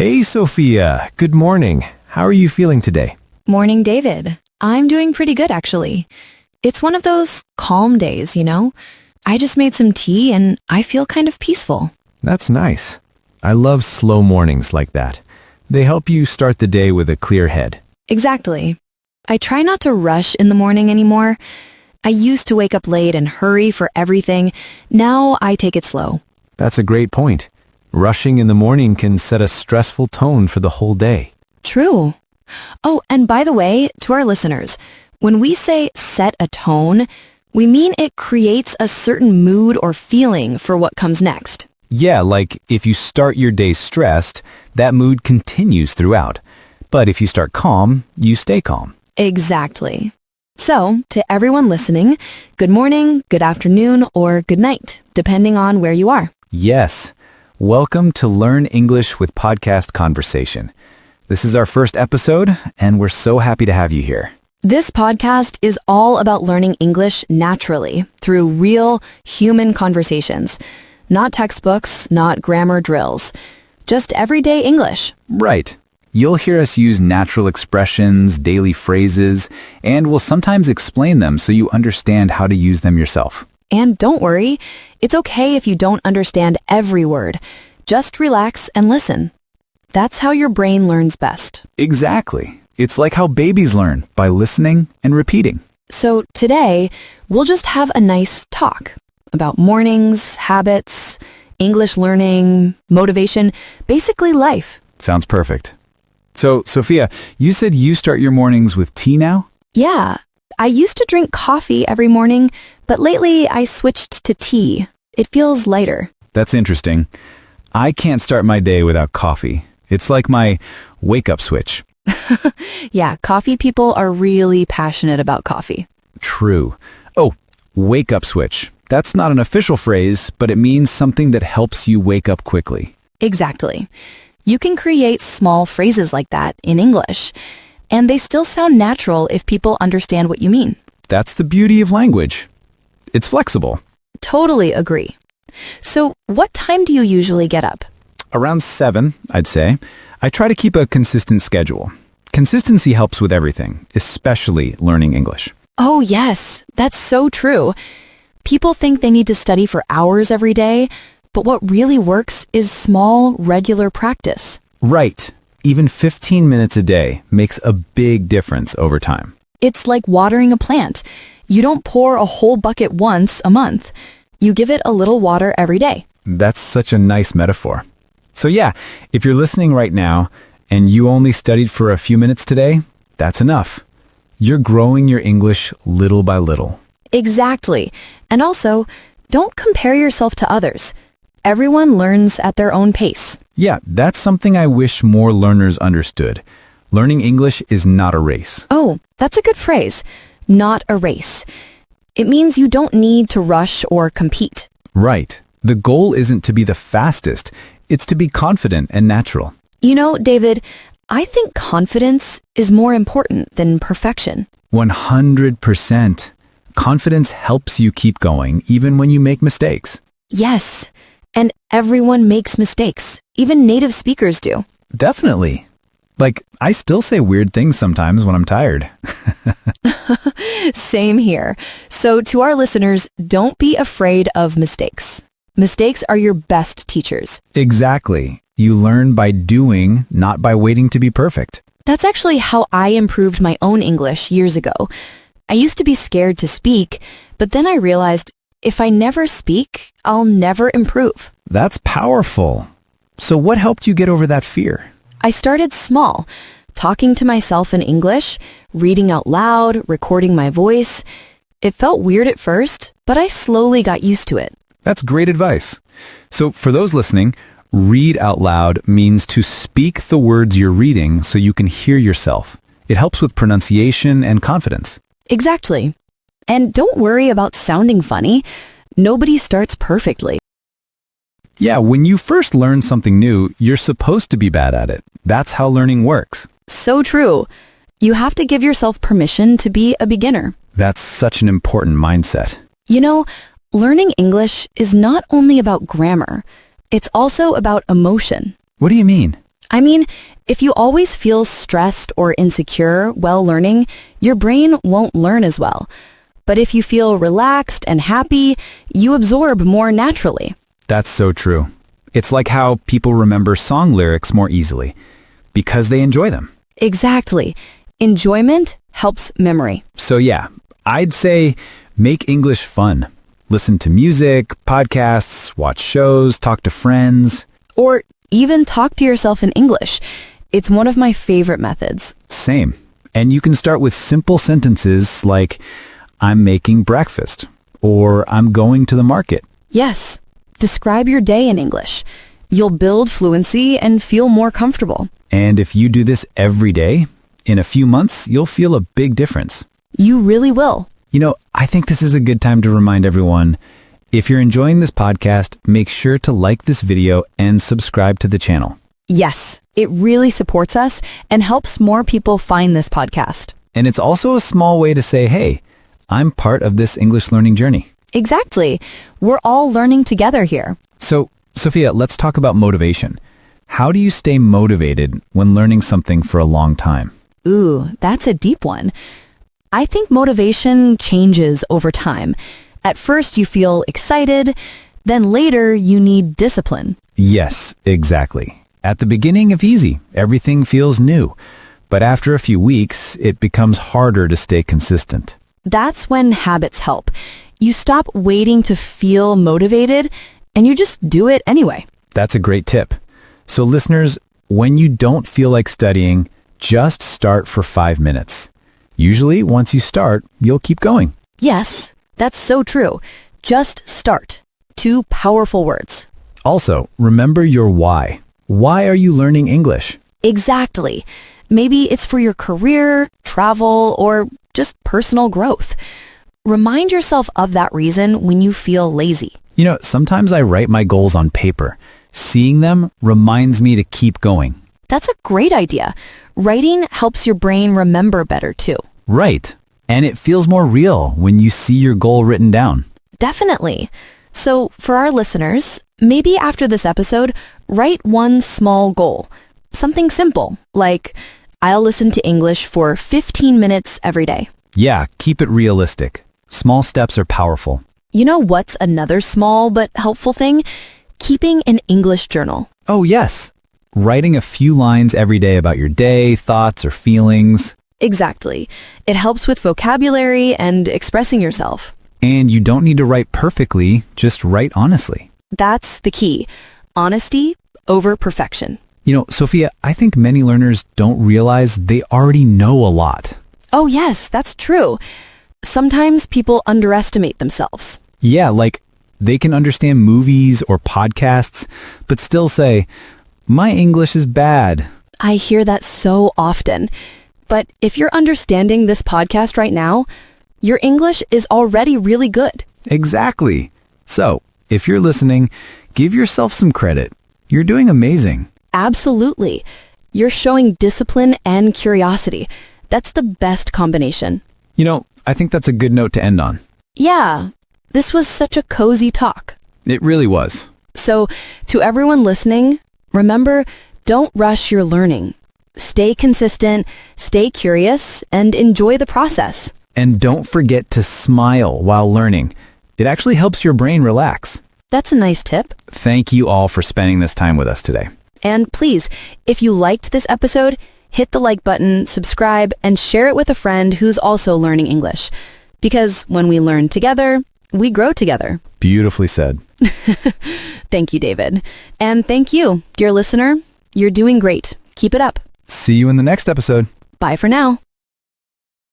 Hey, Sophia. Good morning. How are you feeling today? Morning, David. I'm doing pretty good, actually. It's one of those calm days, you know? I just made some tea and I feel kind of peaceful. That's nice. I love slow mornings like that. They help you start the day with a clear head. Exactly. I try not to rush in the morning anymore. I used to wake up late and hurry for everything. Now I take it slow. That's a great point. Rushing in the morning can set a stressful tone for the whole day. True. Oh, and by the way, to our listeners, when we say set a tone, we mean it creates a certain mood or feeling for what comes next. Yeah, like if you start your day stressed, that mood continues throughout. But if you start calm, you stay calm. Exactly. So, to everyone listening, good morning, good afternoon, or good night, depending on where you are. Yes. Welcome to Learn English with Podcast Conversation. This is our first episode, and we're so happy to have you here. This podcast is all about learning English naturally through real human conversations. Not textbooks, not grammar drills. Just everyday English. Right. You'll hear us use natural expressions, daily phrases, and we'll sometimes explain them so you understand how to use them yourself. And don't worry, it's okay if you don't understand every word. Just relax and listen. That's how your brain learns best. Exactly. It's like how babies learn, by listening and repeating. So today, we'll just have a nice talk about mornings, habits, English learning, motivation, basically life. Sounds perfect. So, Sophia, you said you start your mornings with tea now? Yeah, I used to drink coffee every morning, but lately I switched to tea. It feels lighter. That's interesting. I can't start my day without coffee. It's like my wake-up switch. Yeah, coffee people are really passionate about coffee. True. Oh, wake-up switch. That's not an official phrase, but it means something that helps you wake up quickly. Exactly. You can create small phrases like that in English, and they still sound natural if people understand what you mean. That's the beauty of language. It's flexible. Totally agree. So, what time do you usually get up? Around 7, I'd say. I try to keep a consistent schedule. Consistency helps with everything, especially learning English. Oh, yes, that's so true. People think they need to study for hours every day, but what really works is small, regular practice. Right. Even 15 minutes a day makes a big difference over time. It's like watering a plant. You don't pour a whole bucket once a month. You give it a little water every day. That's such a nice metaphor. So yeah, if you're listening right now and you only studied for a few minutes today, that's enough. You're growing your English little by little. Exactly. And also, don't compare yourself to others. Everyone learns at their own pace. Yeah, that's something I wish more learners understood. Learning English is not a race. Oh, that's a good phrase. Not a race. It means you don't need to rush or compete. Right. The goal isn't to be the fastest. It's to be confident and natural. You know, David, I think confidence is more important than perfection. 100%. Confidence helps you keep going even when you make mistakes. Yes. And everyone makes mistakes. Even native speakers do. Definitely. Like, I still say weird things sometimes when I'm tired. Same here. So to our listeners, don't be afraid of mistakes. Mistakes are your best teachers. Exactly. You learn by doing, not by waiting to be perfect. That's actually how I improved my own English years ago. I used to be scared to speak, but then I realized if I never speak, I'll never improve. That's powerful. So what helped you get over that fear? I started small, talking to myself in English, reading out loud, recording my voice. It felt weird at first, but I slowly got used to it. That's great advice. So for those listening, read out loud means to speak the words you're reading so you can hear yourself. It helps with pronunciation and confidence. Exactly. And don't worry about sounding funny. Nobody starts perfectly. Yeah, when you first learn something new, you're supposed to be bad at it. That's how learning works. So true. You have to give yourself permission to be a beginner. That's such an important mindset. You know, learning English is not only about grammar. It's also about emotion. What do you mean? I mean, if you always feel stressed or insecure while learning, your brain won't learn as well. But if you feel relaxed and happy, you absorb more naturally. That's so true. It's like how people remember song lyrics more easily because they enjoy them. Exactly. Enjoyment helps memory. So yeah, I'd say make English fun. Listen to music, podcasts, watch shows, talk to friends. Or even talk to yourself in English. It's one of my favorite methods. Same. And you can start with simple sentences like, I'm making breakfast, or I'm going to the market. Yes. Describe your day in English. You'll build fluency and feel more comfortable. And if you do this every day, in a few months, you'll feel a big difference. You really will. You know, I think this is a good time to remind everyone, if you're enjoying this podcast, make sure to like this video and subscribe to the channel. Yes, it really supports us and helps more people find this podcast. And it's also a small way to say, hey, I'm part of this English learning journey. Exactly. We're all learning together here. So, Sophia, let's talk about motivation. How do you stay motivated when learning something for a long time? Ooh, that's a deep one. I think motivation changes over time. At first you feel excited, then later you need discipline. Yes, exactly. At the beginning, it's easy. Everything feels new. But after a few weeks, it becomes harder to stay consistent. That's when habits help. You stop waiting to feel motivated and you just do it anyway. That's a great tip. So listeners, when you don't feel like studying, just start for 5 minutes. Usually, once you start, you'll keep going. Yes, that's so true. Just start. 2 powerful words. Also, remember your why. Why are you learning English? Exactly. Maybe it's for your career, travel, or just personal growth. Remind yourself of that reason when you feel lazy. You know, sometimes I write my goals on paper. Seeing them reminds me to keep going. That's a great idea. Writing helps your brain remember better too. Right. And it feels more real when you see your goal written down. Definitely. So for our listeners, maybe after this episode, write one small goal. Something simple, like, I'll listen to English for 15 minutes every day. Yeah, keep it realistic. Small steps are powerful. You know what's another small but helpful thing? Keeping an English journal. Oh, yes. Writing a few lines every day about your day, thoughts, or feelings. Exactly. It helps with vocabulary and expressing yourself. And you don't need to write perfectly, just write honestly. That's the key. Honesty over perfection. You know, Sophia, I think many learners don't realize they already know a lot. Oh yes, that's true. Sometimes people underestimate themselves. Yeah, like they can understand movies or podcasts, but still say, my English is bad. I hear that so often. But if you're understanding this podcast right now, your English is already really good. Exactly. So, if you're listening, give yourself some credit. You're doing amazing. Absolutely. You're showing discipline and curiosity. That's the best combination. You know, I think that's a good note to end on. Yeah, this was such a cozy talk. It really was. So, to everyone listening, remember, don't rush your learning. Stay consistent, stay curious, and enjoy the process. And don't forget to smile while learning. It actually helps your brain relax. That's a nice tip. Thank you all for spending this time with us today. And please, if you liked this episode, hit the like button, subscribe, and share it with a friend who's also learning English. Because when we learn together, we grow together. Beautifully said. Thank you, David. And thank you, dear listener. You're doing great. Keep it up. See you in the next episode. Bye for now.